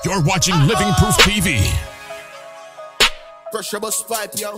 You're watching Living Proof TV. Pressure bus pipe, yo. Woo!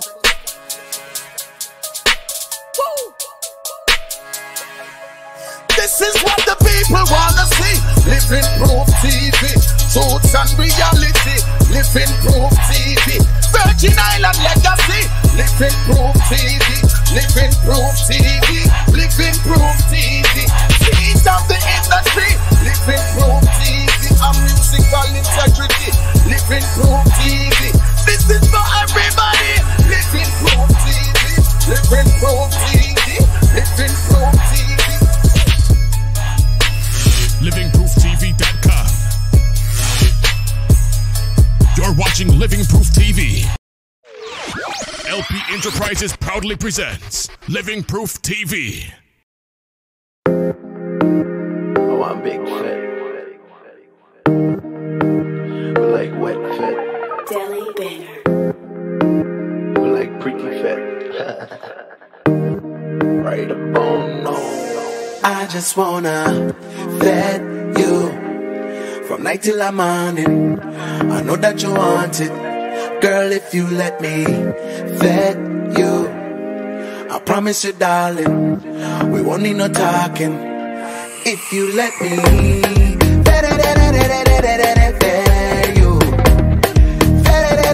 This is what the people wanna see. Living Proof TV. Truths and reality. Living Proof TV. Virgin Island legacy. Living Proof TV. Living Proof TV. Living Proof TV. Seeds of the industry. Living Proof TV. And musical integrity. Living Proof TV. This is for everybody. Living Proof TV. Living Proof TV. Living Proof TV. LivingProofTV.com. You're watching Living Proof TV. LP Enterprises proudly presents Living Proof TV. Oh, I'm big fat. We like wet fat. Deli banger. We like pretty fat. Right upon no. I just wanna fed you from night till I'm morning. I know that you want it, girl. If you let me fed you, I promise you, darling, we won't need no talking. If you let me fed you, fed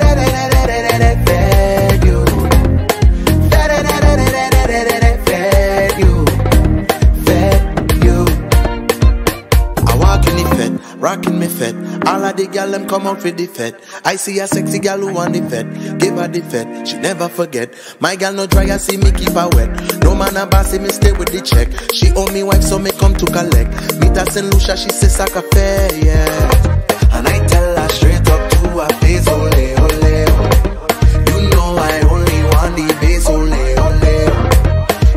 you, rockin' me fed. All of the gal them come out for the fed. I see a sexy gal who want the fed. Give her the fed, she never forget. My gal no try and see me keep her wet. No man a bossy, me stay with the check. She owe me wife, so me come to collect. Meet her St. Lucia, she say soccer fair, yeah. And I tell her straight up to her face, ole, ole. You know I only want the base, ole, ole.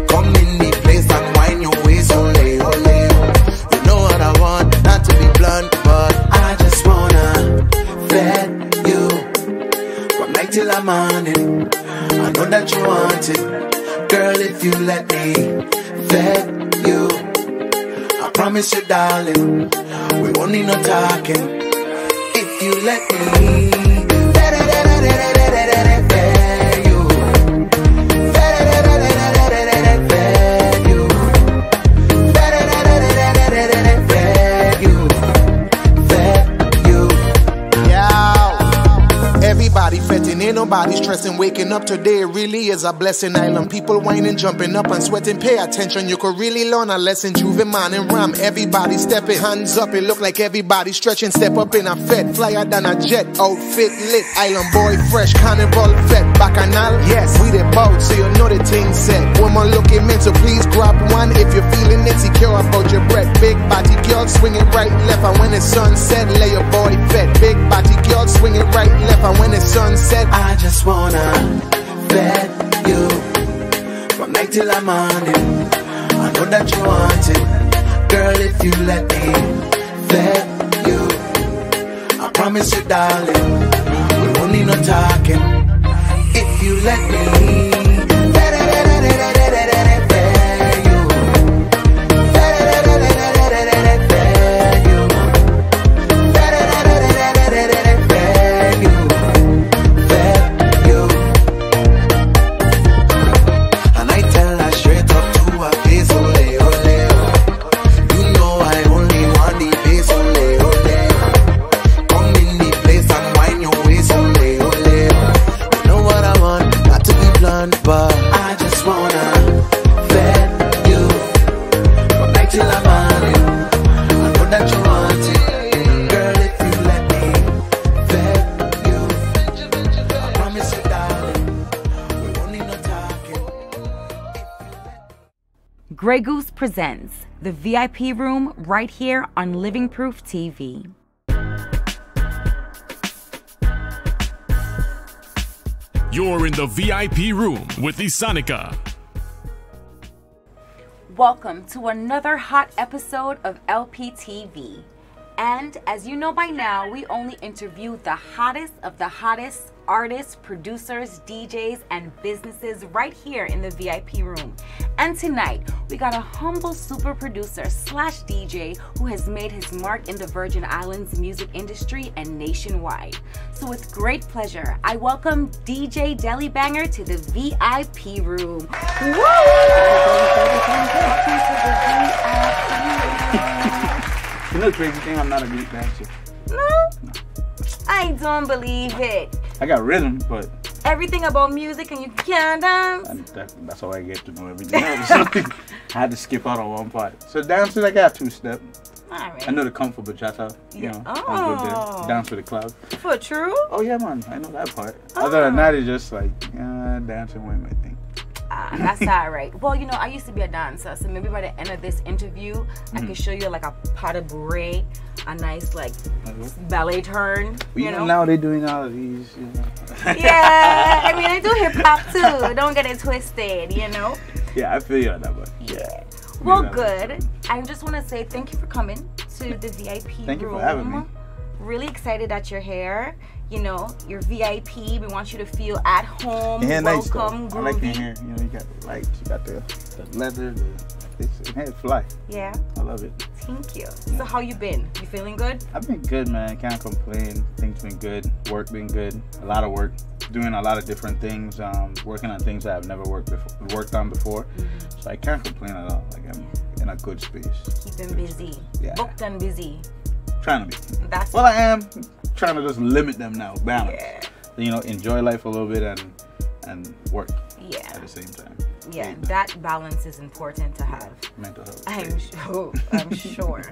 Come in the place and wind your waist, ole, ole. You know what I want, not to be blunt, but I just wanna fed you from night till I'm morning. I know that you want it, girl. If you let me fed you, I promise you, darling, we won't need no talking. If you let me fed you, fed you, everybody fetting, ain't nobody stressing. Waking up today really is a blessing. Island people whining, jumping up and sweating. Pay attention, you could really learn a lesson. Juve, man, and Ram, everybody stepping. Hands up, it look like everybody stretching. Step up in a fed, flyer than a jet. Outfit lit, island boy fresh, carnival fed. Bacchanal, yes, we the boat, so you know the thing set. Woman looking meant, so please grab one if you're feeling insecure about your breath. Big body girl, swinging right, left, and when the sun set, lay your boy fed. Big body girl, swinging right, left, and when the sun set, I just wanna fed you from night till I'm morning. I know that you want it, girl. If you let me fed you, I promise you, darling, we won't need no talking. If you let me fed you, but I just wanna fed you from night till I'm morning. I know that you want it, girl. If you let me fed you, I promise you, darling, we won't need no talking. Grey Goose presents the VIP room right here on Living Proof TV. You're in the VIP room with Isanica. Welcome to another hot episode of Lptv. And as you know by now, we only interview the hottest of the hottest artists, producers, DJs, and businesses right here in the VIP room. And tonight, we got a humble super producer slash DJ who has made his mark in the Virgin Islands music industry and nationwide. So with great pleasure, I welcome DJ Deli Banger to the VIP room. Woo! You know the crazy thing? I'm not a great dancer. No? I don't believe it. I got rhythm, but everything about music and you can't dance? That's how I get to know everything else. I had to skip out on one part. So dancing, I got two-step. Alright. I know the Kung Fu Bachata. You know, I'm good there. Dance with the cloud. For true? Oh yeah, man. I know that part. Other than that, it's just like, dancing with my thing. That's alright. Well, you know, I used to be a dancer, so maybe by the end of this interview, I can show you like a pas de bourrée, a nice like ballet turn. You know, now they're doing all of these. You know. Yeah, I mean, I do hip hop too. Don't get it twisted, you know. Yeah, I feel you on that one. Yeah. Well, good. I just want to say thank you for coming to the VIP room. Thank you for having me. Really excited that you're here. You know, you're VIP. We want you to feel at home, welcome, nice, I like it here. You know, you got the lights, you got the leather, it's fly. Yeah. I love it. Thank you. Yeah. So how you been? You feeling good? I've been good, man. Can't complain. Things been good. Work been good. A lot of work. Doing a lot of different things. Working on things that I've never worked on before. So I can't complain at all. Like I'm in a good space. Keeping busy. Yeah. Booked and busy. Trying to be. That's well, I am trying to just limit them now. Balance. Yeah. You know, enjoy life a little bit and work. Yeah. At the same time. Yeah, that balance is important to have. Mental health. I'm sure.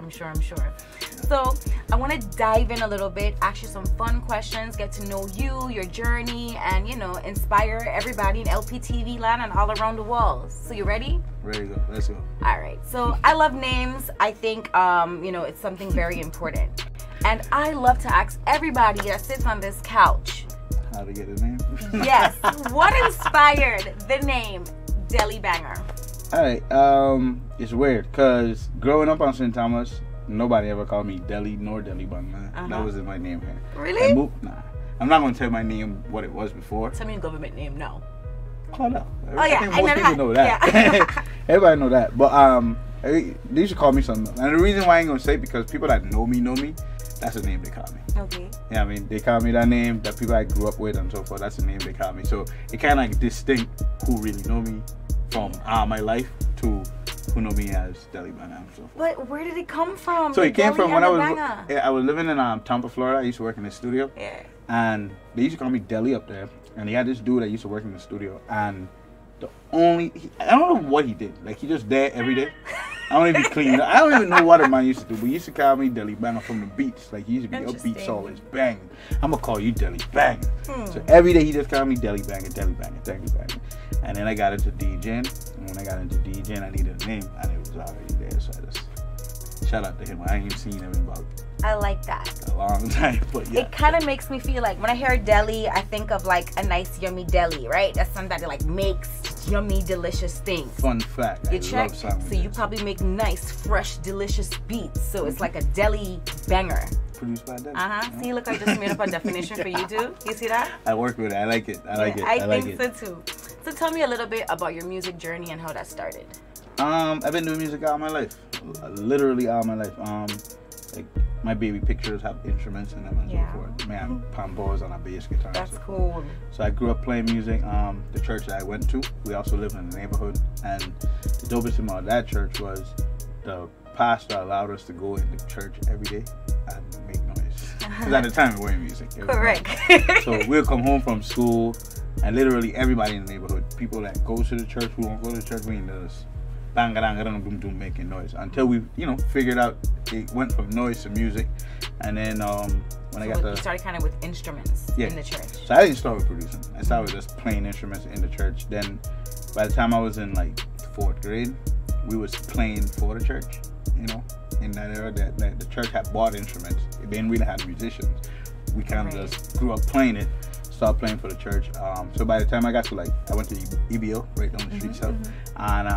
So I want to dive in a little bit, ask you some fun questions, get to know you, your journey, and you know, inspire everybody in Lptv land and all around the world. So you ready? Ready to go. Let's go. All right. So I love names. I think you know, it's something very important, and I love to ask everybody that sits on this couch. How to get a name? Yes. What inspired the name Deli Banger? Alright, it's weird because growing up on St. Thomas, nobody ever called me Deli nor Deli Banger. That wasn't my name here. Really? Nah. I'm not going to tell my name what it was before. Tell me your government name, no. Oh, no. Oh, yeah. I think most people know that. Yeah. Everybody know that. But they used to call me something else. And the reason why I ain't going to say it because people that know me, that's the name they call me. Okay. Yeah, I mean, they call me that name, that people I grew up with and so forth, that's the name they call me. So it kind of like distinct who really know me from my life to who know me as Deli Banger and so forth. But where did it come from? So it came from when I was living in Tampa, Florida. I used to work in the studio. Yeah. And they used to call me Deli up there. And he had this dude that used to work in the studio. And I don't know what he did. Like, he just there every day. I don't even clean. I don't even know what a man used to do. But he used to call me Deli Banger from the beats. Like, he used to be upbeats always banging. I'm going to call you Deli Banger. So every day he just called me Deli Banger, Deli Banger, Deli Banger. And then I got into DJing. And when I got into DJing, I needed a name. And it was already there. So I just shout out to him. I ain't even seen him in about I like that. a long time. But yeah. It kind of makes me feel like when I hear deli, I think of like a nice yummy deli, right? That's somebody like makes yummy, delicious things. Fun fact. You check? So you probably make nice, fresh, delicious beats. So it's like a Deli Banger. Produced by Deli. See, look, I just made up a definition for you too. You see that? I work with it. I like it. I like it. I think so too. So tell me a little bit about your music journey and how that started. I've been doing music all my life. Literally all my life. Like my baby pictures have instruments in them and so forth. Man, pompos on a bass guitar. That's cool. So I grew up playing music. The church that I went to, we also lived in the neighborhood, and the dopest thing about that church was the pastor allowed us to go in the church every day and make noise. Because at the time we weren't music. Correct. So we'll come home from school, and literally everybody in the neighborhood, people that go to the church, who won't go to the church, we ain't just bang making noise until we, figured out it went from noise to music. And then when you started kind of with instruments in the church. So I didn't start with producing. I started with just playing instruments in the church. Then by the time I was in like 4th grade, we was playing for the church. In that era, that the church had bought instruments. They didn't really have musicians. We kind of just grew up playing it. Started playing for the church. So by the time I got to I went to EBO right down the street, and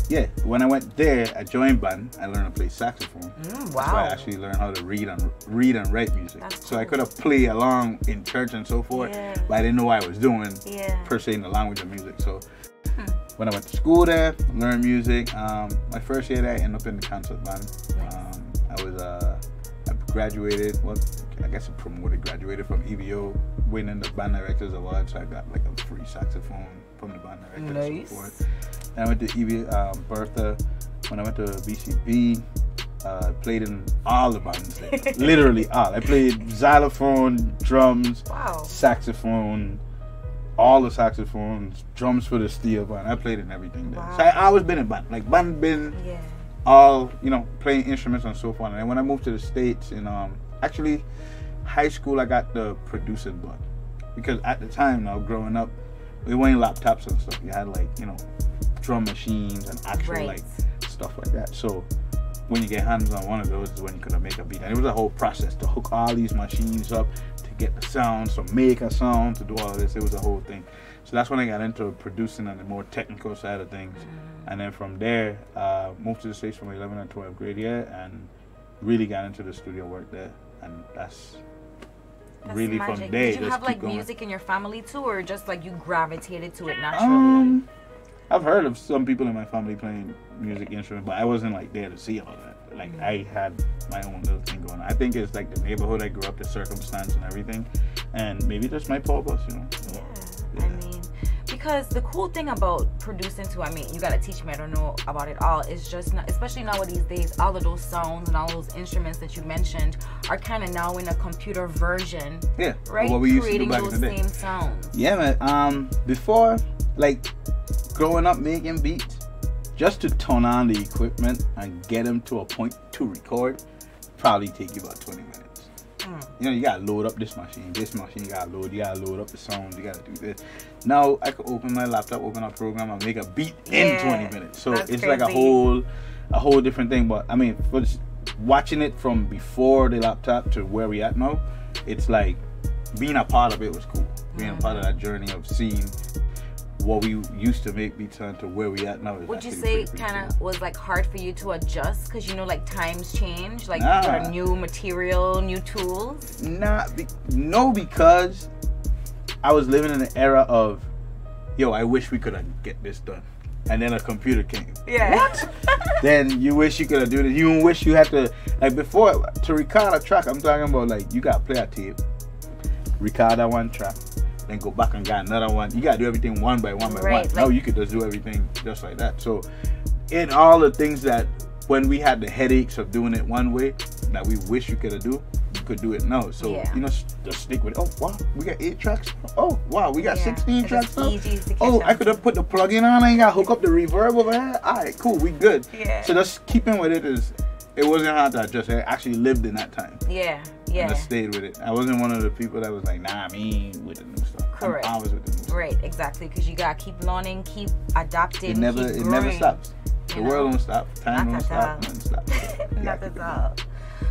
yeah, when I went there, I joined band. I learned to play saxophone. Wow. That's why I actually learned how to read and write music. That's so I cool. could have played along in church and so forth, Yeah. but I didn't know what I was doing per se in the language of music. So when I went to school there, learned music. My first year there, I ended up in the concert band. I graduated. Well, I guess I graduated from EBO, winning the band directors award. So I got like a free saxophone from the band director and so forth. Then I went to EBO, Bertha. When I went to BCB, played in all the bands there. Literally all. I played xylophone, drums, saxophone, all the saxophones, drums for the steel band. I played in everything there. So I always been in band. Like band been all, you know, playing instruments and so forth. And then when I moved to the States in actually high school, I got the producing bug. Because at the time now, growing up, we weren't laptops and stuff. You had like, you know, drum machines and actual like stuff like that. So when you get hands on one of those is when you could make a beat. And it was a whole process to hook all these machines up, to get the sounds, to make a sound, to do all of this. It was a whole thing. So that's when I got into producing on the more technical side of things. And then from there, moved to the States from 11th and 12th grade year and really got into the studio work there. And that's really magic. from there. Did you have like music in your family too, or just like you gravitated to it naturally? I've heard of some people in my family playing music instruments, but I wasn't like there to see all that. Like I had my own little thing going on. I think it's like the neighborhood I grew up, the circumstance and everything, and maybe just my purpose, you know. I mean, because the cool thing about producing too, I mean, you gotta teach me, I don't know about it all, is just not, especially nowadays days, all of those sounds and all those instruments that you mentioned are kind of now in a computer version. Yeah, right. What we used creating to do back those in the day. same sounds. Yeah, man. Before, like growing up making beats, just to turn on the equipment and get them to a point to record, probably take you about 20 minutes. You know, you gotta load up this machine, you gotta load up the sounds, you gotta do this. Now I could open my laptop, open a program, and make a beat in 20 minutes. So it's crazy. like a whole different thing. But I mean, for watching it from before the laptop to where we at now, it's like being a part of it was cool. Being a part of that journey of seeing what we used to make beats on to where we at now. Would you say it kind of was like hard for you to adjust because, you know, like times change, like new material, new tools? No, because I was living in an era of, yo, I wish we could get this done. And then a computer came. Yeah. What? Then you wish you could have done it. You wish you had to, like before, to record a track, I'm talking about like, you got to play a tape, record that one track, then go back and get another one. You gotta do everything one by one by one. Like, now you could just do everything just like that. So in all the things that when we had the headaches of doing it one way that we wish you could have do, you could do it now. So you know, just stick with it. Oh wow, we got 8 tracks. Oh wow, we got 16 tracks now. Oh, I could have put the plug-in on and got hook up the reverb over here. Alright, cool, we good. So just keeping with it wasn't hard to adjust. I actually lived in that time. And I stayed with it. I wasn't one of the people that was like, nah, me with the new stuff. Correct. I'm always with the new stuff. Right, exactly. Because you gotta keep learning, keep adapting. It never stops. The world don't stop. Time don't stop. Nothing stops. Not at all.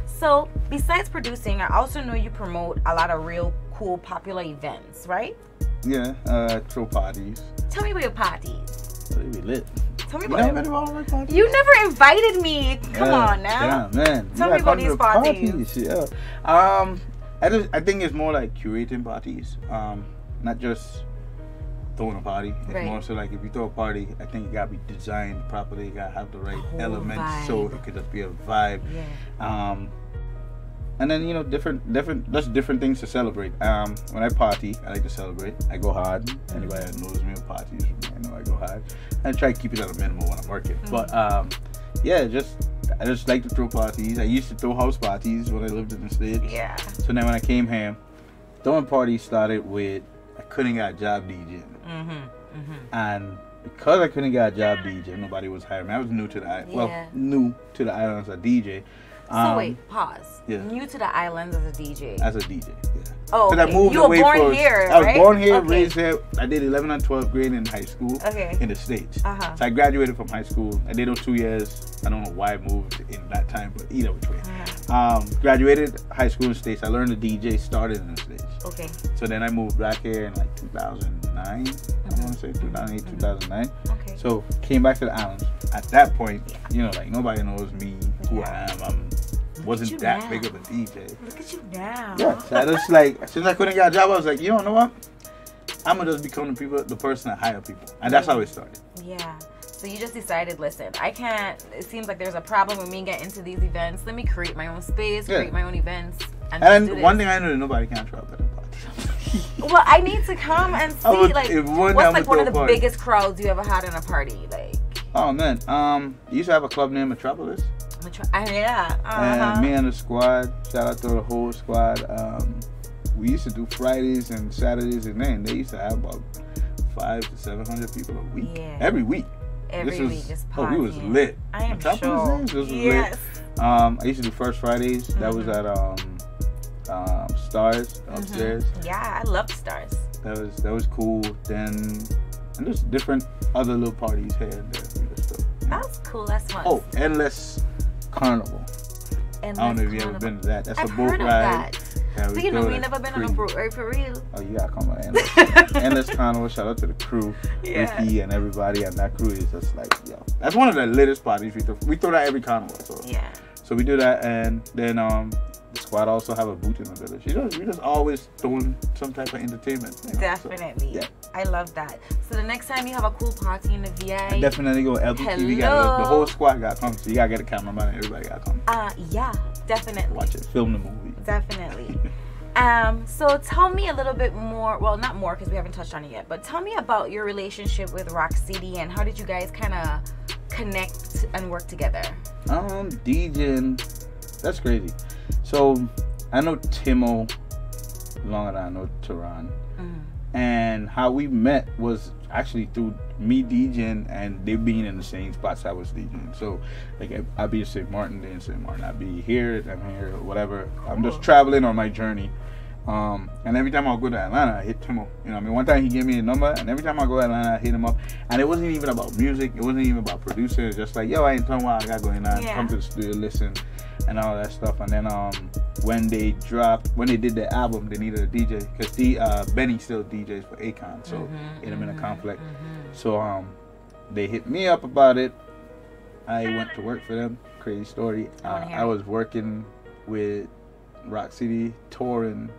So, besides producing, I also know you promote a lot of real cool, popular events, right? Yeah, throw parties. Tell me about your parties. They be lit. Tell me about it. You never invited me. Come on now. Yeah, man. Tell me about these parties. Yeah. I think it's more like curating parties. Not just throwing a party. It's more so like if you throw a party, I think it gotta be designed properly. You gotta have the right elements so it could just be a vibe. And then, you know, different things to celebrate. When I party, I like to celebrate. I go hard. Anybody that knows me with parties, I know I go hard. I try to keep it at a minimum when I'm working. But yeah, I just like to throw parties. I used to throw house parties when I lived in the States. Yeah. So then when I came here, throwing parties started with I couldn't get a job DJing. And because I couldn't get a job DJing, nobody was hiring me. I was new to the island as a DJ. So wait, pause. New to the islands as a DJ. As a DJ, yeah. Oh, okay. I moved you were away born here, I was right? born here, raised here. I did 11th and 12th grade in high school in the States. So I graduated from high school. I did those 2 years. I don't know why I moved in that time, but either which way. Graduated high school in the States. I learned to DJ, started in the States. Okay. So then I moved back here in like 2009. I want to say 2008, 2009. Okay. So came back to the islands. at that point, you know, like nobody knows me, who I am. Wasn't that big of a DJ. Look at you now. Yeah, so I just like, since I couldn't get a job, I was like, you know what? I'm gonna just become the person that hire people, and that's how it started. Yeah. So you just decided, listen, I can't. It seems like there's a problem with me getting into these events. Let me create my own space, create my own events, and one thing I know that nobody can show up at a party. Well, I need to come and see. Like, what's like one of the biggest crowds you ever had in a party? Like, oh man, you used to have a club named Metropolis. Yeah. And me and the squad, shout out to the whole squad. We used to do Fridays and Saturdays, and then they used to have about 500 to 700 people a week. Yeah. Every week. Every week, just we was lit. I am sure. Lit. I used to do First Fridays. That was at Stars upstairs. Yeah, I love Stars. That was cool. Then and there's different other little parties here and there. That's cool. That's fun. Oh, Endless Carnival. I don't know if you ever been to that. That's a boat ride. Yeah, so you know, we never been on a boat ride for real. Oh, you gotta come on Endless. Endless Carnival. Shout out to the crew, Ricky and everybody, and that crew is just like, yo, that's one of the latest parties we throw that every carnival. So yeah. So we do that, and then the squad also have a booth in the village. We just always doing some type of entertainment. You know? Definitely. So, yeah. I love that. So the next time you have a cool party in the VI, I definitely go Lptv. The whole squad got to come. So you gotta get a cameraman and everybody gotta come. Yeah, definitely. Watch it. Film the movie. Definitely. So tell me a little bit more. Well, not more because we haven't touched on it yet. But tell me about your relationship with Rock City and how did you guys kind of connect and work together? DJing. That's crazy. So I know Timo longer than I know THERON. And how we met was actually through me DJing and they being in the same spots I was DJing. So like I'd be in St. Martin, they in St. Martin. I'd be here, I'm here, whatever. I'm just traveling on my journey. And every time I go to Atlanta, I hit Timo. You know what I mean? One time he gave me a number, and every time I go to Atlanta, I hit him up. And it wasn't even about music. It wasn't even about producing. It's just like, yo, I ain't telling what I got going on. Come to the studio, listen, and all that stuff. And then when they did the album, they needed a DJ because Benny still DJs for Akon, so it had been a conflict. So they hit me up about it. I went to work for them. Crazy story. I was working with Rock City touring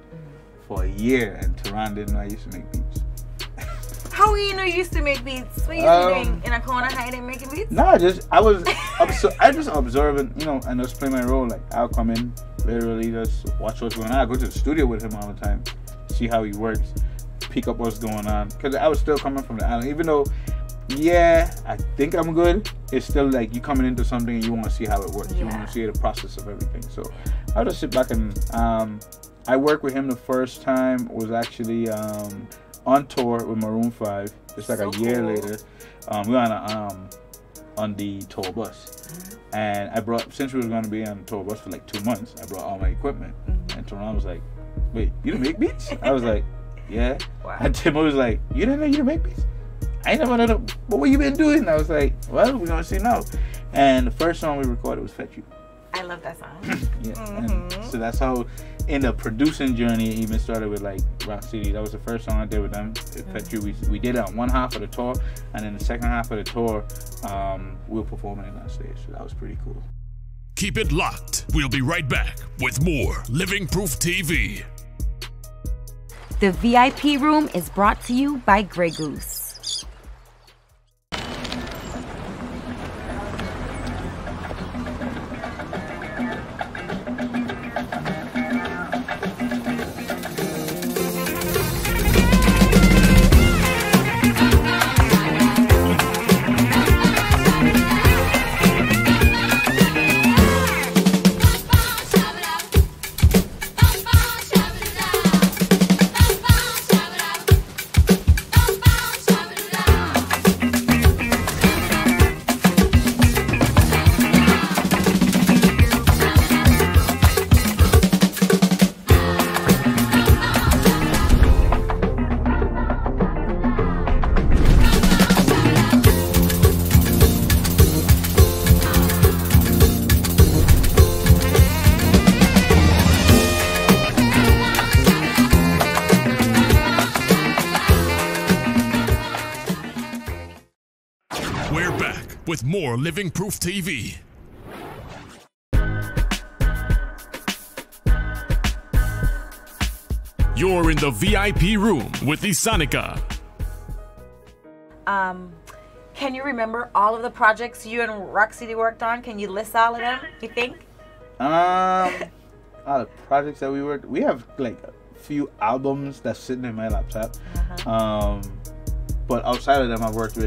for a year, and THERON didn't know I used to make beats. How you know you used to make beats? What you doing in a corner hiding making beats? No, I just observing, you know, and just play my role. Like I'll come in, literally just watch what's going on. I go to the studio with him all the time, see how he works, pick up what's going on. Because I was still coming from the island, even though, yeah, I think I'm good. It's still like you coming into something and you want to see how it works. You want to see the process of everything. So I'll just sit back and I worked with him the first time was actually on tour with Maroon 5. It's like a year later. We were on the tour bus. And I brought, since we were going to be on the tour bus for like 2 months, I brought all my equipment. And THERON was like, wait, you don't make beats? I was like, yeah. Wow. And Timo was like, you didn't know you don't make beats? I ain't never know. What you been doing? And I was like, well, we're going to see now. And the first song we recorded was Fetch You. I love that song. And so that's how in the producing journey it even started with like Rock City. That was the first song I did with them. Fetch You. We did it on one half of the tour, and then the second half of the tour we were performing it on stage. So that was pretty cool. Keep it locked. We'll be right back with more Living Proof TV. The VIP room is brought to you by Grey Goose. with more Living Proof TV. You're in the VIP room with Isanica. Can you remember all of the projects you and Roxy worked on? Can you list all of them, you think? All the projects that we have like a few albums that's sitting in my laptop. But outside of them, I've worked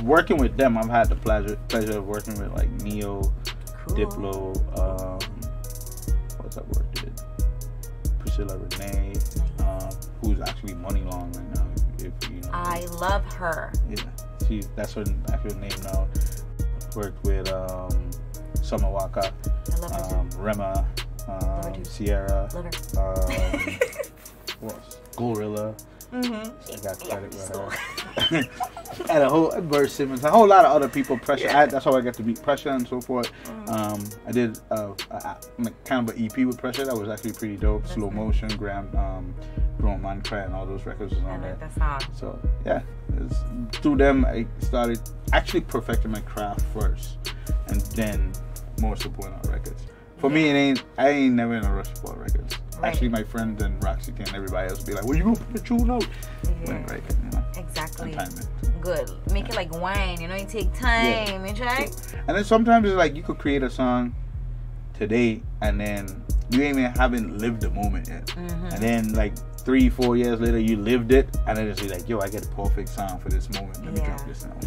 working with them, I've had the pleasure of working with like Neo, Cool. Diplo, what's that worked with? Priscilla Renee, who's actually Money Long right now. If you know. I love her. Yeah, that's her actual name now. Worked with Summer Walker, I love her too. Rema, Sierra, Love her. what's Gorilla. I got credit with so- her. And a whole Bird Simmons, a whole lot of other people. Pressure. That's how I got to meet Pressure and so forth. I did kind of an EP with Pressure that was actually pretty dope. Slow Motion, Grown Man Cry, and all those records was I on there. like that song. So yeah, through them I started actually perfecting my craft first, and then more supporting on records. For me, I ain't never in a rush for records. Right. Actually, my friends and Roxy and everybody else be like, "Well, you gonna put the tune out?" Yeah. Exactly. And timing. Good. Make it like wine, you take time, you try? And then sometimes it's like you could create a song today, and then you haven't lived the moment yet, and then like 3-4 years later you lived it, and then it's like, yo, I get a perfect song for this moment. Let me drop this now.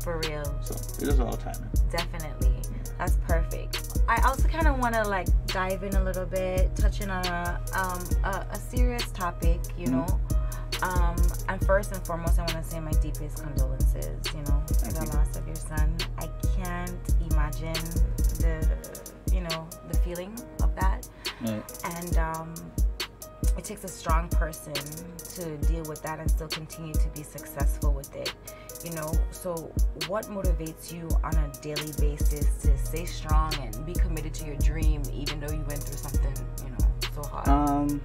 For real. So it is all timing. Definitely. That's perfect. I also kind of want to like dive in a little bit, touching on a serious topic, you know. And first and foremost, I want to say my deepest condolences, for the loss of your son. I can't imagine the feeling of that. And it takes a strong person to deal with that and still continue to be successful with it. So what motivates you on a daily basis to stay strong and be committed to your dream, even though you went through something, so hard?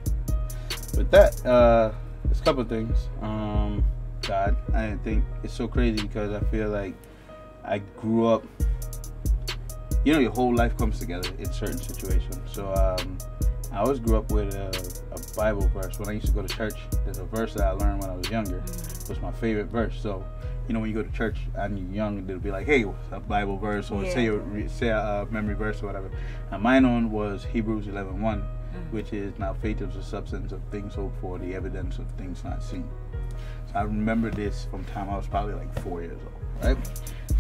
With that, there's a couple of things. God, I think it's so crazy because I feel like I grew up, your whole life comes together in certain situations. So I always grew up with a Bible verse. When I used to go to church, there's a verse that I learned when I was younger. It was my favorite verse. So, when you go to church and you're young, they'll be like, hey, what's a Bible verse? Or say a memory verse or whatever. And mine was Hebrews 11:1, which is, now faith is the substance of things hoped for, the evidence of things not seen. So I remember this from the time I was probably like 4 years old, right?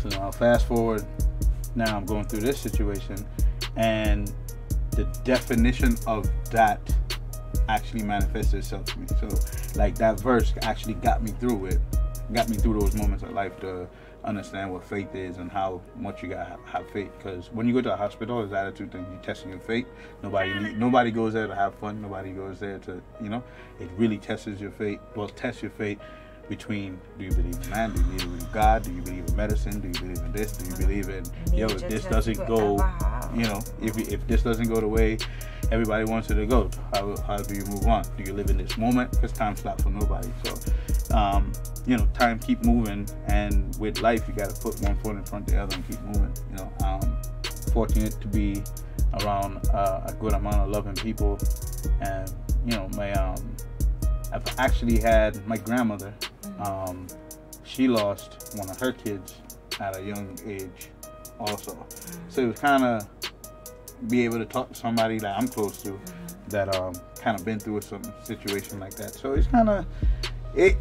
So now fast forward, now I'm going through this situation, and the definition of that actually manifested itself to me. So like that verse actually got me through it, got me through those moments of life to understand what faith is and how much you gotta have faith. Because when you go to a hospital, there's attitude thing. You're testing your faith. Nobody goes there to have fun. Nobody goes there to, it really tests your faith. Well, tests your faith between, do you believe in man? Do you believe in God? Do you believe in medicine? Do you believe in this? Do you believe in, if this doesn't go, if this doesn't go the way everybody wants it to go, how do you move on? Do you live in this moment? Because time stops for nobody. So, time keep moving, and with life, you got to put one foot in front of the other and keep moving. Fortunate to be around a good amount of loving people, and I've actually had my grandmother. She lost one of her kids at a young age, also. So it was kind of be able to talk to somebody that I'm close to, that kind of been through some situation like that. So it's kind of you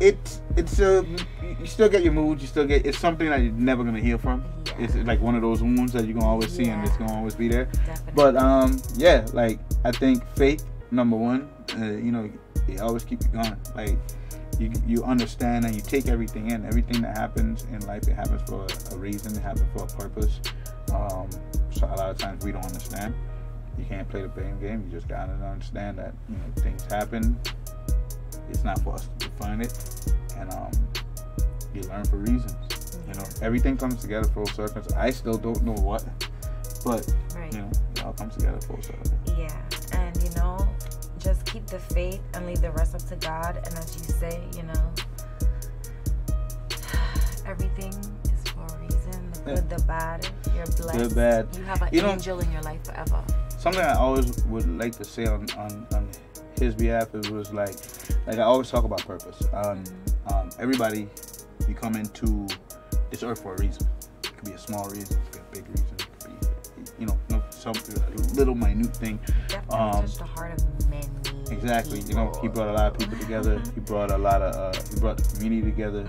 still get your mood, it's something that you're never gonna heal from. It's like one of those wounds that you're gonna always see, and it's gonna always be there. Definitely. But like I think faith, number one, it always keep you going. Like you understand and you take everything in. Everything that happens in life, it happens for a reason, it happens for a purpose. So a lot of times we don't understand. You can't play the blame game. You just gotta understand that things happen. It's not for us to define it, and you learn for reasons. Everything comes together full circle. I still don't know what, but it all comes together full circle. Yeah, and just keep the faith and leave the rest up to God. And as you say, everything is for a reason. The the good, the bad. You're blessed. Good, bad. You have an angel in your life forever. Something I always would like to say on his behalf, it was like I always talk about purpose. Everybody, you come into this earth for a reason. It could be a small reason, it could be a big reason, it could be, some little minute thing. Definitely touched the heart of many. Exactly. People. He brought a lot of people together. He brought he brought the community together.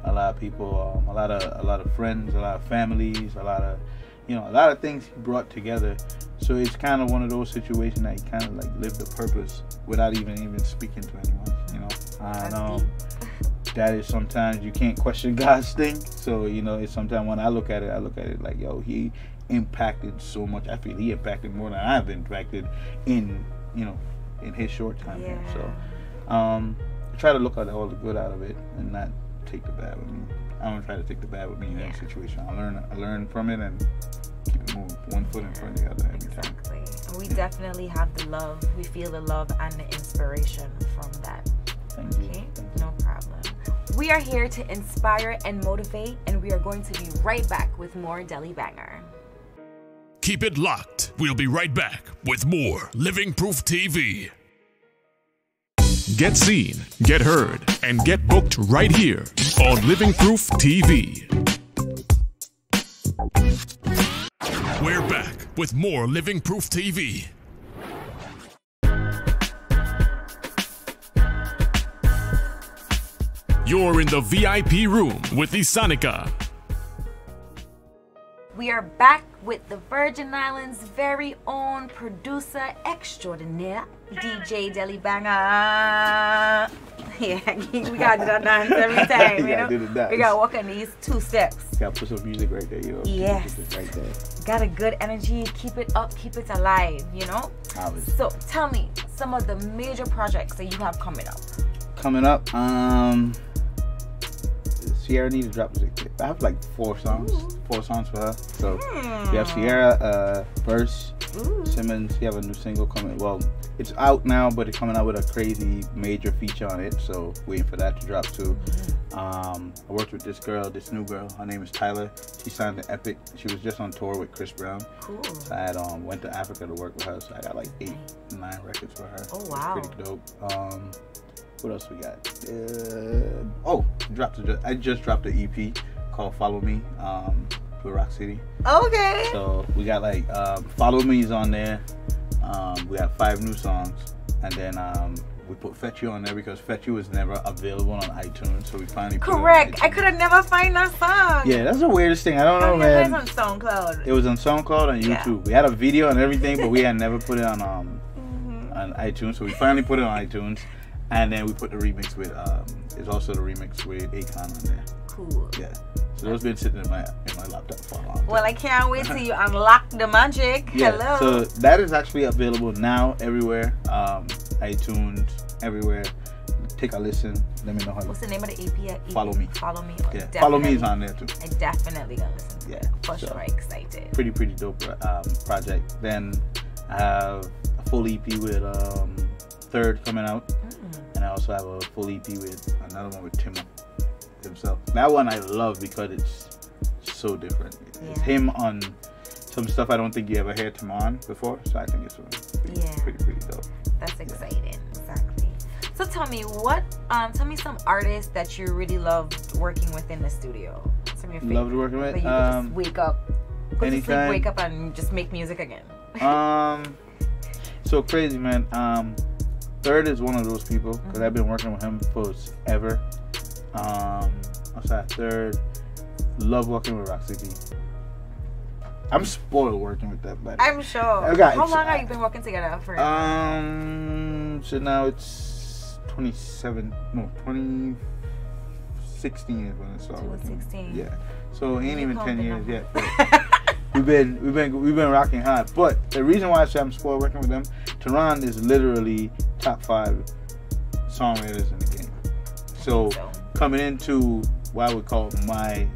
A lot of people, a lot of friends, a lot of families, a lot of things he brought together. So it's kind of one of those situations that he kind of like lived the purpose without even speaking to anyone. And that is sometimes you can't question God's thing. So it's sometimes when I look at it like, yo, he impacted so much. I feel he impacted more than I've impacted in his short time here. So I try to look at all the good out of it and not take the bad with me. I don't try to take the bad with me in any situation. I learn from it and keep it moving, one foot in front of the other every time. Exactly. We definitely have the love. We feel the love and the inspiration from that. Thank you. Okay, no problem. We are here to inspire and motivate, and we are going to be right back with more Deli Banger. Keep it locked. We'll be right back with more Living Proof TV. Get seen, get heard, and get booked right here on Living Proof TV. We're back with more Living Proof TV. You're in the VIP room with Isanica. We are back with the Virgin Islands' very own producer extraordinaire, DJ Deli Banger. Yeah, we gotta do that dance every time, We gotta walk on these 2 steps. Gotta put some music right there, Yes. Right there. Got a good energy, keep it up, keep it alive, So tell me some of the major projects that you have coming up. Sierra need to drop music. I have like 4 songs. Ooh. 4 songs for her. So we have Sierra, Verse, Simmons. You have a new single coming. Well, it's out now, but it's coming out with a crazy major feature on it. So waiting for that to drop too. I worked with this new girl. Her name is Tyler. She signed to Epic. She was just on tour with Chris Brown. Cool. So I had went to Africa to work with her. So I got like 8, 9 records for her. Oh wow. It's pretty dope. What else we got? I just dropped an EP called Follow Me with Rock City. Okay. So we got like Follow Me is on there. We have 5 new songs, and then we put Fetch You on there because Fetch You was never available on iTunes, so we finally put Correct. it on I could have never find that song. Yeah, that's the weirdest thing. I don't know, man. It was on SoundCloud. It was on SoundCloud and YouTube. Yeah. We had a video and everything, but we had never put it on iTunes, so we finally put it on iTunes. And then we put the remix with, it's also the remix with Akon on there. Cool. Yeah. So those been sitting in my laptop for a long time. Well, I can't wait till you unlock the magic. Yeah, hello. so that is actually available now everywhere. iTunes, everywhere. Take a listen. Let me know how. What's the name of the EP? Follow Me. Follow Me. Yeah. Follow Me is on there too. I definitely gonna listen to it. For sure. Excited. Pretty dope project. Then I have a full EP with Third coming out. And I also have a full EP with another one with Timo himself. That one I love because it's so different. It's him on some stuff I don't think you ever heard him on before. So I think it's pretty dope. That's exciting. Exactly. So tell me tell me some artists that you really loved working with in the studio. Some of your favorites. Loved working with? That you could just wake up. Anytime. Wake up and just make music again. So crazy, man. Third is one of those people because I've been working with him forever. Outside Third, love working with Rock City. I'm spoiled working with that, buddy. I'm sure. How long have you been working together for? So now it's 2016 is when it started. 2016. Yeah. So ain't even 10 years yet. We've been rocking hard. But the reason why I say I'm spoiled working with them, THERON is literally top 5 songwriters in the game. So coming into what I would call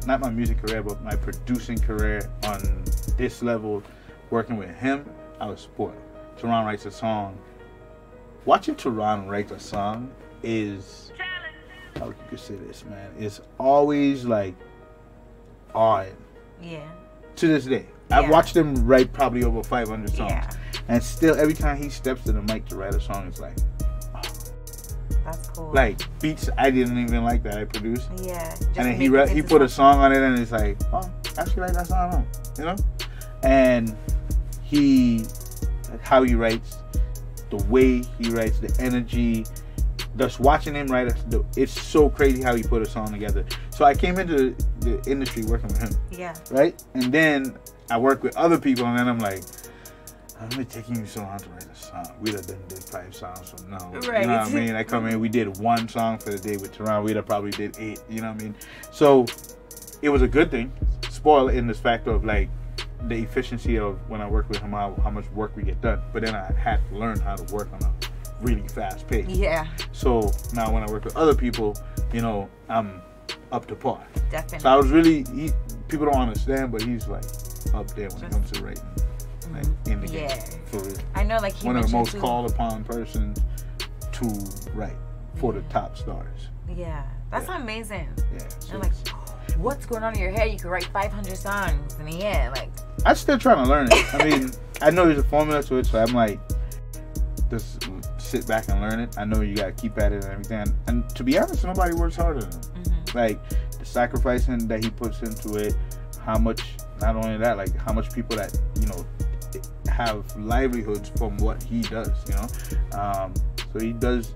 not my music career, but my producing career on this level, working with him, I was spoiled. THERON writes a song. Watching THERON write a song is, how you could say this, man, it's always like awing. Yeah. To this day. Yeah. I've watched him write probably over 500 songs. Yeah. And still, every time he steps to the mic to write a song, it's like, that's cool. like beats I didn't even like that I produced. Yeah. And then he put a song on it, and it's like, oh, I actually like that song, on, you know? And how he writes, the way he writes, the energy, just watching him write, it's so crazy how he put a song together. So I came into the industry working with him. Yeah. Right? And then I work with other people, and then I'm like, I'm really taking you so long to write a song. We'd have done 5 songs from now. Right. You know what I mean? I come in, we did 1 song for the day with THERON. We'd have probably did 8. You know what I mean? So it was a good thing. Spoiled in this factor of like the efficiency of when I work with him, how much work we get done. But then I had to learn how to work on a really fast pace. Yeah. So now when I work with other people, you know, I'm up to par. Definitely. So I was really, people don't understand, but he's like up there when it comes to writing. Like in the game. For real. I know, like one of the most called upon persons to write for the top stars. Yeah. That's amazing. Yeah. So and like, what's going on in your head? You could write 500 songs in a year. Like, I'm still trying to learn it. I mean, I know there's a formula to it, so I'm like, just sit back and learn it. I know you gotta keep at it and everything. And to be honest, nobody works harder than him. Like the sacrificing that he puts into it, how much, not only that, like how much people that, you know, have livelihoods from what he does, you know. So he does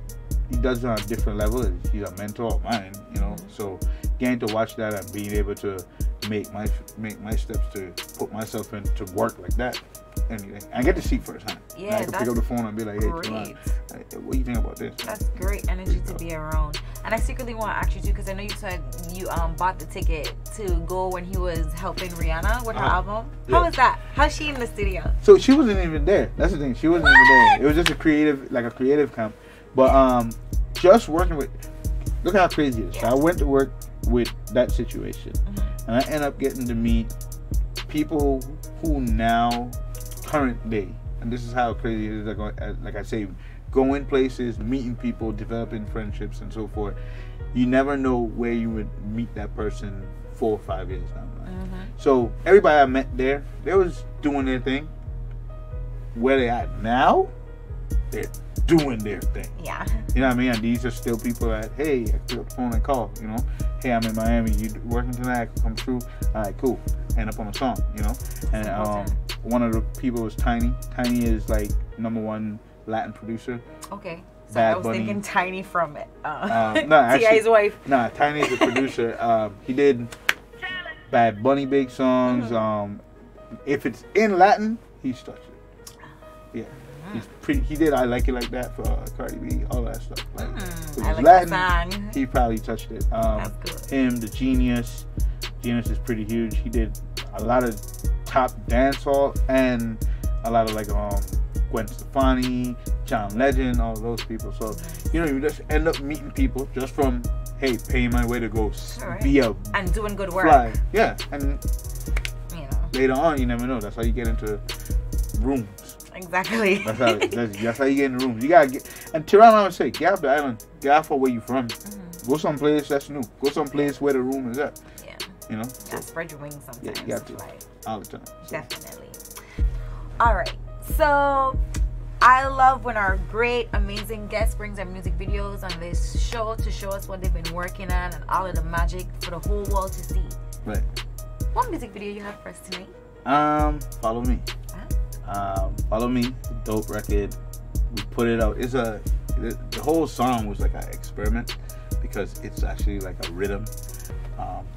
it on a different level. He's a mentor of mine, you know. So getting to watch that and being able to make my steps to put myself into work like that, anything. I get to see firsthand. Yeah, I can pick up the phone and be like, hey, John, what do you think about this? That's great energy to be around. And I secretly want to ask you too, because I know you said you bought the ticket to go when he was helping Rihanna with her album. How was that? How's she in the studio? So she wasn't even there. That's the thing. She wasn't even there. It was just a creative camp. But just working with, look how crazy it is. So I went to work with that situation, and I end up getting to meet people who now, current day, and this is how crazy it is. Like I say, going places, meeting people, developing friendships, and so forth. You never know where you would meet that person 4 or 5 years down the line. So everybody I met there, they was doing their thing. Where they at now, they're doing their thing. Yeah. You know what I mean? And these are still people that, hey, I pick up the phone and call, you know. Hey, I'm in Miami. You working tonight? I can come through. All right, cool. End up on a song, you know. And one of the people was Tiny. Tiny is like #1 Latin producer. Okay. So Bad I was Bunny. thinking Tiny from it. T.I.'s wife. Nah, Tiny is a producer. He did Bad Bunny big songs. If it's in Latin, he's touched it. Yeah. He did I Like It Like That for Cardi B, all that stuff. Like, I like Latin, the song. he probably touched it. That's good. Him, the Genius. Genius is pretty huge. He did a lot of top dancehall and a lot of like Gwen Stefani, John Legend, all of those people. So you know, you just end up meeting people just from, hey, paying my way to go be a and doing good work. fly. Yeah, and You know. later on, you never know. That's how you get into rooms. Exactly. That's how you get in the rooms. You gotta get, and THERON always say, get off the island, get off of where you from. Go someplace that's new. Go someplace where the room is at. Yeah. You know? Yeah, spread your wings sometimes. Yeah, you got to. All the time. So. Definitely. Alright. So I love when our great, amazing guest brings their music videos on this show to show us what they've been working on and all of the magic for the whole world to see. Right. What music video you have for us tonight? Follow Me. Follow Me, dope record. We put it out. The whole song was like an experiment because it's actually like a rhythm.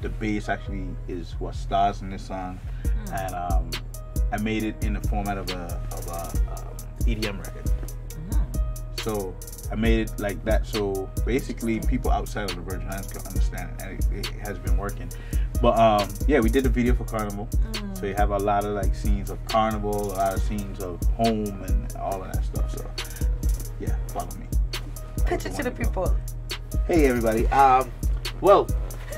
The bass actually is what stars in this song, and I made it in the format of a EDM record. So I made it like that, so basically people outside of the Virgin Islands can understand it, and it has been working. But yeah, we did the video for Carnival, so you have a lot of like scenes of Carnival, a lot of scenes of home, and all of that stuff. So yeah, follow me. Pitch it to the people. Hey everybody. Well,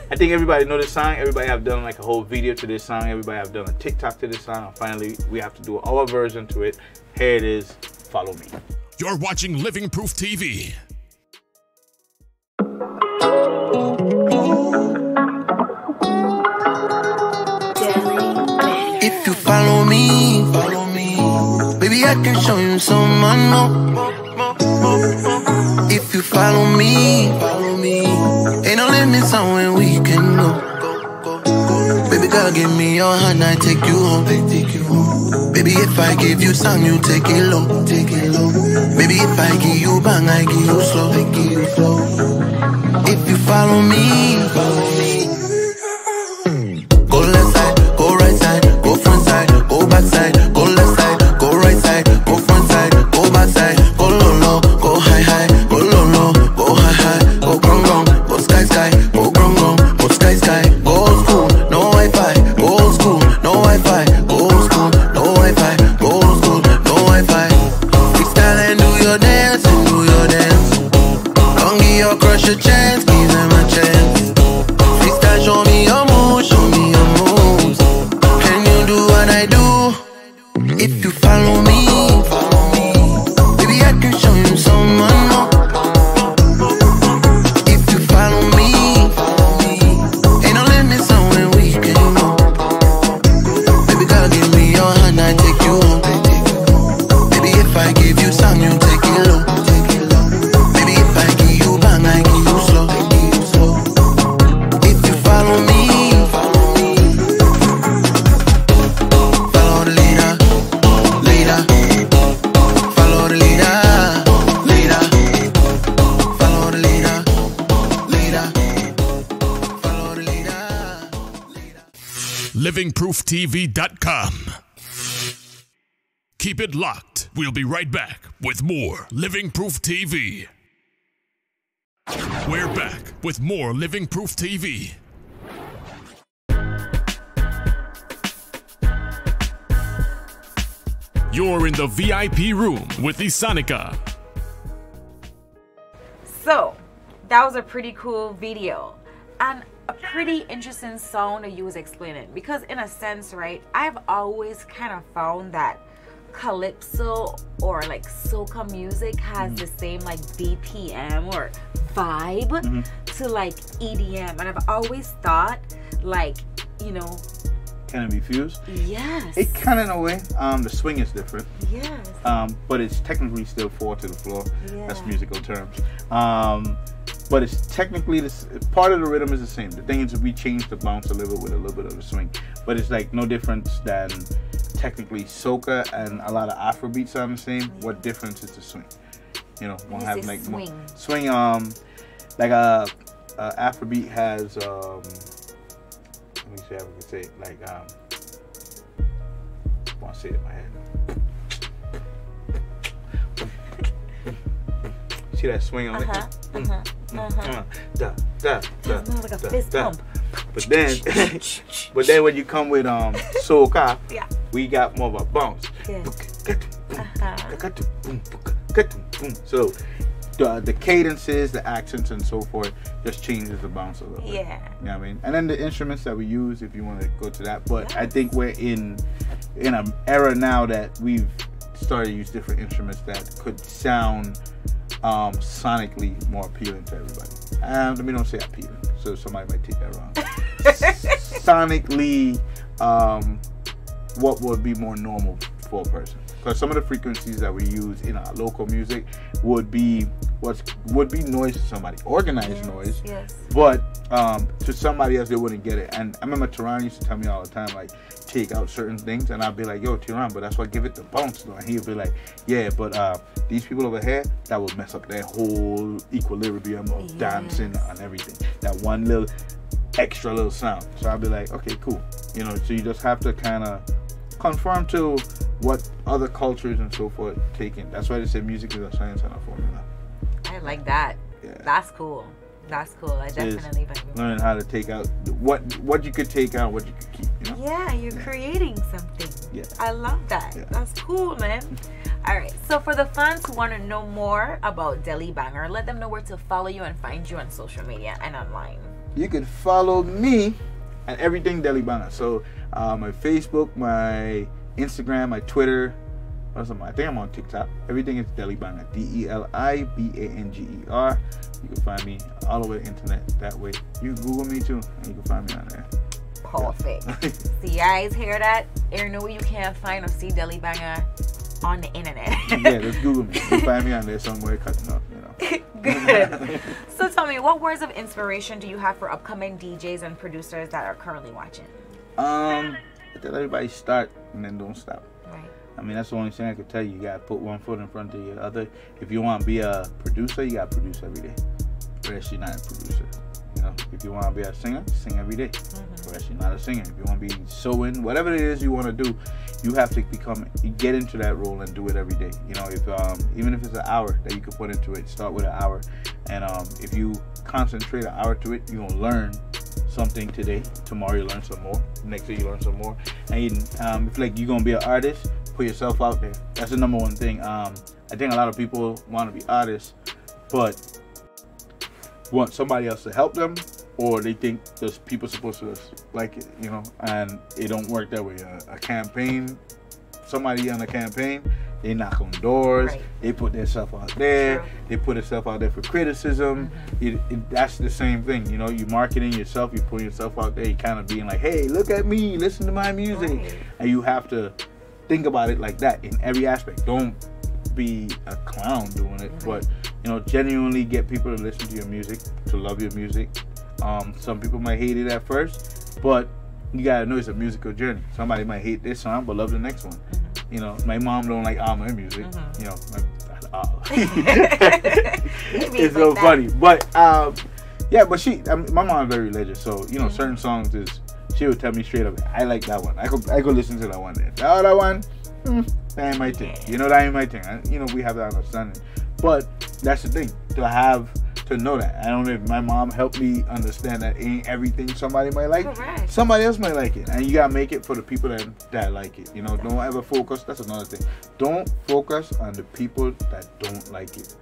I think everybody know this song. Everybody have done like a whole video to this song. Everybody have done a TikTok to this song. And finally, we have to do our version to it. Here it is. Follow me. You're watching Living Proof TV. Deli. follow me, baby, I can show you some more. If you follow me, ain't no limits on where we can go. Baby girl, give me your hand, I take you home. Baby, if I give you song, you take it low. Baby, if I give you bang, I give you slow. If you follow me, go left side, go right side, go front side, go back side, go left side, go right side, go front side, go back side, go low low, go high high, go low low, go high high, go gong gong, go sky sky, go gong gong, go sky sky, go old school, no Wi-Fi, go old school, no Wi-Fi, go old school, no Wi-Fi, go old school, no Wi-Fi. Freestyle and do your dance, don't give your crush a chance, give them a chance. Freestyle, show me your moves, show me your moves. Can you do what I do? If you follow me, baby, I can show you some more. If you follow me, ain't no limits on where we can go. Baby girl, give me your hand, I take you home. Baby, if I give you song, you take it low. Baby, if I give you bang, I give you slow. If you follow me, follow the leader, follow the leader, follow the leader, follow the leader. LivingProofTV.com. Keep it locked. We'll be right back with more Living Proof TV. We're back with more Living Proof TV. You're in the VIP room with Isanica. So, that was a pretty cool video and a pretty interesting sound that you was explaining, because in a sense, right, I've always kind of found that calypso or like soca music has the same like BPM or vibe to like EDM, and I've always thought like, you know, Can it be fused? yes, It can in a way. The swing is different. yes, But it's technically still 4 to the floor. That's Yeah. musical terms. But it's technically part of the rhythm is the same. The thing is, we change the bounce a little bit with a little bit of the swing. But it's like no difference than technically soca and a lot of Afrobeats sound the same. What difference is the swing? You know, one you have say like swing? swing. Like Afrobeat has let me see how we can say it. Like I want to say it in my head. See that swing on it? Da, da, da, It's more like a da, fist da. pump. But then when you come with soca, Yeah. we got more of a bounce. Yeah. So the cadences, the accents, and so forth just changes the bounce a little bit. Yeah. You know what I mean? And then the instruments that we use, if you want to go to that. But I think we're in an era now that we've started to use different instruments that could sound sonically more appealing to everybody. Let me don't say appealing, so somebody might take that wrong. Sonically, what would be more normal for a person? Because some of the frequencies that we use in our local music would be noise to somebody, organized noise. Yes. But to somebody else, they wouldn't get it. And I remember THERON used to tell me all the time, like, take out certain things, and I'd be like, yo, THERON, but that's what give it the bounce, though. And he'd be like, yeah, but these people over here, that would mess up their whole equilibrium of dancing and everything. That one little extra little sound. So I'd be like, okay, cool. You know, so you just have to kind of conform to what other cultures and so forth take in. That's why they say music is a science and a formula. I like that. Yeah. That's cool. That's cool. I definitely vibe. Learning how to take out what you could take out, what you could keep. You know? Yeah, you're creating something. Yeah. I love that. Yeah. That's cool, man. All right. So for the fans who want to know more about Deli Banger, let them know where to follow you and find you on social media and online. You can follow me at everything Deli Banger. So my Facebook, my Instagram, my Twitter. I think I'm on TikTok. Everything is Deli Banger. DELIBANGER. You can find me all over the internet that way. You can Google me too, and you can find me on there. whole thing. So you guys hear that? You know you can't find a C Deli banger on the internet. Yeah, let's Google me. You'll find me on there somewhere cutting up, you know. Good. So tell me, what words of inspiration do you have for upcoming DJs and producers that are currently watching? I tell everybody start and then don't stop. Right. I mean, that's the only thing I could tell you. You gotta put one foot in front of the other. If you want to be a producer, you gotta produce every day. Or else you're not a producer. You know, if you want to be a singer, sing every day. Or else you're not a singer. If you want to be sewing, whatever it is you want to do, you have to get into that role and do it every day. You know, if even if it's an hour that you can put into it, start with an hour. And if you concentrate an hour to it, you're gonna learn something today. Tomorrow you learn some more. Next day you learn some more. And if like you're gonna be an artist, put yourself out there. That's the number one thing. I think a lot of people want to be artists, but want somebody else to help them, or they think there's people supposed to like it, you know, and it don't work that way. A campaign, somebody on a campaign, they knock on doors, right. They put themselves out there, True. they put themselves out there for criticism. That's the same thing, you know. You marketing yourself, you putting yourself out there, you kind of being like, hey, look at me, listen to my music, right. And you have to think about it like that in every aspect. Don't be a clown doing it, but you know, genuinely get people to listen to your music, to love your music. Some people might hate it at first, but you gotta know it's a musical journey. Somebody might hate this song but love the next one. You know, my mom don't like all my music. You know, it's so funny, but yeah, but my mom is very religious, so you know, certain songs she would tell me straight up, I like that one. I go listen to that one. The other one, that ain't my thing. You know, that ain't my thing. You know, we have that understanding. But that's the thing, to know that. I don't know if my mom helped me understand that ain't everything somebody might like. Correct. Somebody else might like it. And you gotta make it for the people that like it. You know, don't ever focus. That's another thing. Don't focus on the people that don't like it.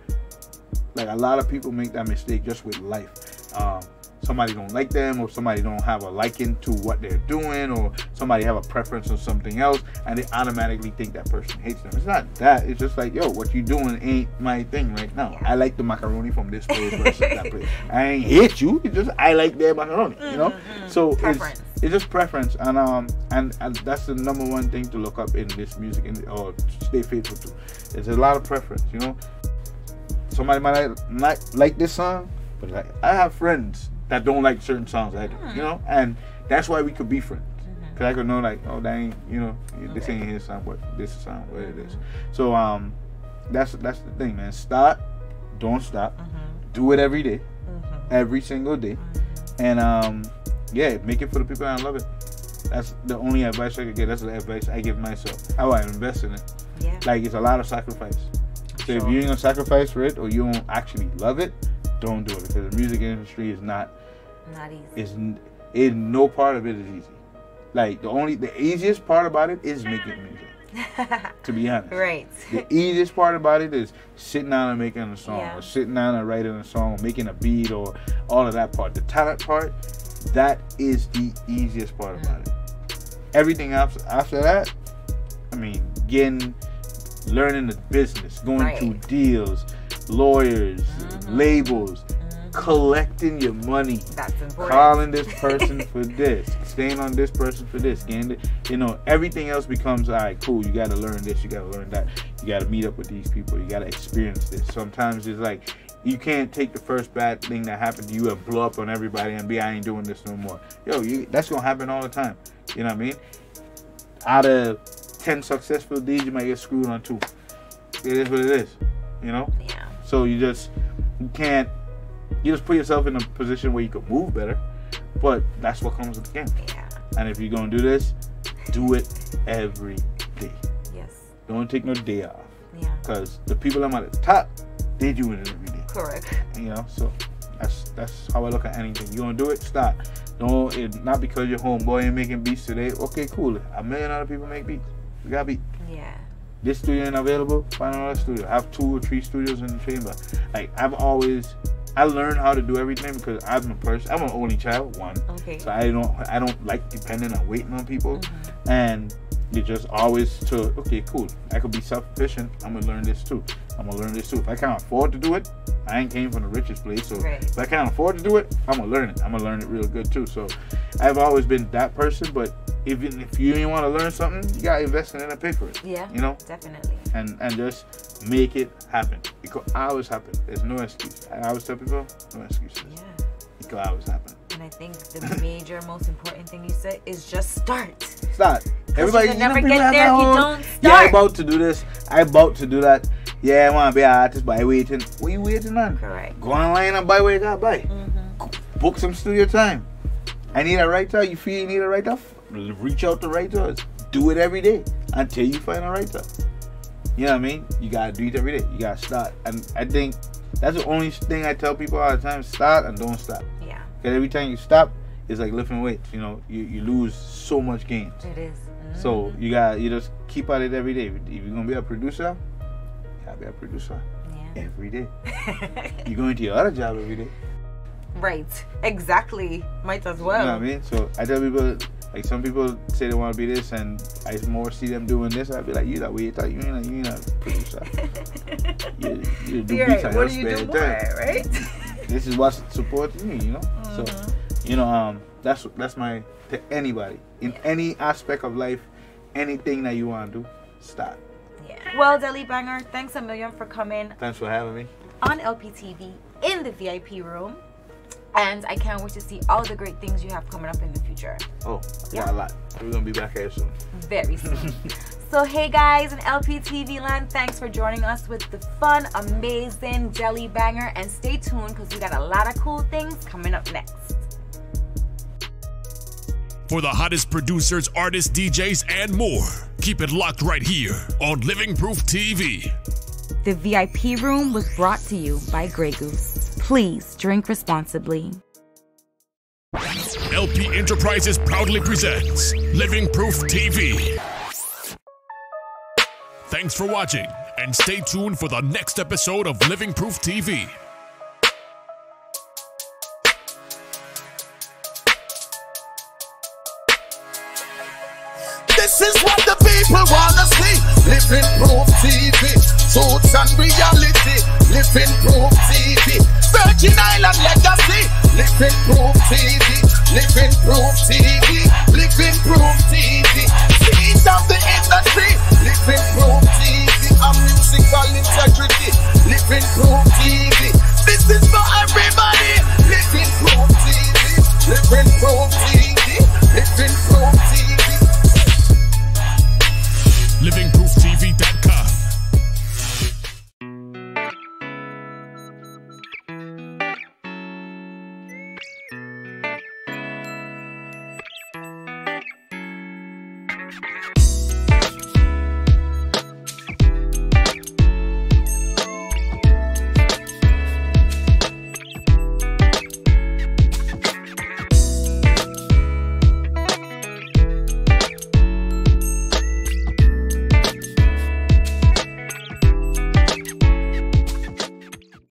Like a lot of people make that mistake just with life. Somebody don't like them, or somebody don't have a liking to what they're doing, or somebody have a preference on something else, and they automatically think that person hates them. It's not that. It's just like, yo, what you doing ain't my thing right now. I like the macaroni from this place versus that place. I ain't hate you. It's just I like their macaroni. You know. So it's just preference, and that's the number one thing to look up in this music, or stay faithful to. There's a lot of preference. You know, somebody might not like this song, but like I have friends that don't like certain songs either, you know, and that's why we could be friends. Cause I could know like, oh, that ain't, you know, this ain't his song, but this is song, what it is. So that's the thing, man. Start, don't stop, do it every day, every single day, and yeah, make it for the people that love it. That's the only advice I could get. That's the advice I give myself. How I invest in it. Yeah. Like it's a lot of sacrifice. So if you ain't gonna sacrifice for it, or you don't actually love it, don't do it, because the music industry is not easy. No part of it is easy. Like the easiest part about it is making music. To be honest, right. The easiest part about it is sitting down and making a song, or sitting down and writing a song, or making a beat, or all of that part. The talent part, that is the easiest part about it. Everything else after that, I mean, learning the business, going through deals, lawyers, labels, collecting your money. That's important. Calling this person for this, staying on this person for this, you know, everything else becomes, all right, cool, you gotta learn this, you gotta learn that, you gotta meet up with these people, you gotta experience this. Sometimes it's like, you can't take the first bad thing that happened to you and blow up on everybody and be, I ain't doing this no more. Yo, that's gonna happen all the time. You know what I mean? Out of 10 successful deals, you might get screwed on 2. It is what it is, you know? Yeah. So you just put yourself in a position where you can move better, but that's what comes with the game. Yeah. And if you're gonna do this, do it every day. Yes. Don't take no day off. Yeah. Because the people that are at the top, they do it every day. Correct. You know, so that's how I look at anything. You gonna do it, start. Not because your homeboy ain't making beats today. Okay, cool. 1 million other people make beats. We got beats. Yeah. This studio ain't available, find another studio. I have 2 or 3 studios in the chamber. Like I learned how to do everything because I'm I'm an only child, one. Okay. So I don't like depending on waiting on people. And You just always to, okay, cool, I could be self-sufficient. I'm gonna learn this too. If I can't afford to do it, I ain't came from the richest place, so if I can't afford to do it, I'm gonna learn it. I'm gonna learn it real good too. So I've always been that person, but even if you ain't want to learn something, you gotta invest in it and pay for it. Yeah, you know, definitely. And just make it happen. It could always happen. There's no excuse. I always tell people, no excuses. Yeah. It could always happen. And I think the major, most important thing you said is just start. Start. Everybody, you never get there if you don't start. Yeah, I about to do this. I about to do that. Yeah, I want to be an artist, but I waiting. What you waiting on? Correct. Go online and buy what you gotta buy. Book some studio time. I need a writer. You feel you need a writer? Reach out to writers. Do it every day until you find a writer. You know what I mean? You gotta do it every day. You gotta start. And I think that's the only thing I tell people all the time: start and don't stop. Yeah. Because every time you stop, it's like lifting weights. You know, you lose so much gains. It is. So you just keep at it every day. If you're gonna be a producer, you gotta be a producer every day. You're going to your other job every day. Right. Exactly. Might as well. You know what I mean? So I tell people, like, some people say they want to be this, and I more see them doing this. I'd be like, you that way, you ain't a producer. you do beats on your spare time. Right? This is what supports me, you know. So, you know, that's my to anybody in any aspect of life, anything that you want to do, start. Yeah. Well, Deli Banger, thanks a million for coming. Thanks for having me on Lptv in the VIP room. And I can't wait to see all the great things you have coming up in the future. Oh, yeah, a lot. We're going to be back here soon. Very soon. So, hey guys in Lptv land, thanks for joining us with the fun, amazing Deli Banger. And stay tuned because we got a lot of cool things coming up next. For the hottest producers, artists, DJs, and more, keep it locked right here on Living Proof TV. The VIP room was brought to you by Grey Goose. Please drink responsibly. LP Enterprises proudly presents Living Proof TV. Thanks for watching, and stay tuned for the next episode of Living Proof TV. This is what the people wanna see. Living Proof TV, truth and reality. Living Proof TV, Virgin Island legacy. Living Proof TV, Living Proof TV, Living Proof TV. Seeds of the industry. Living Proof TV.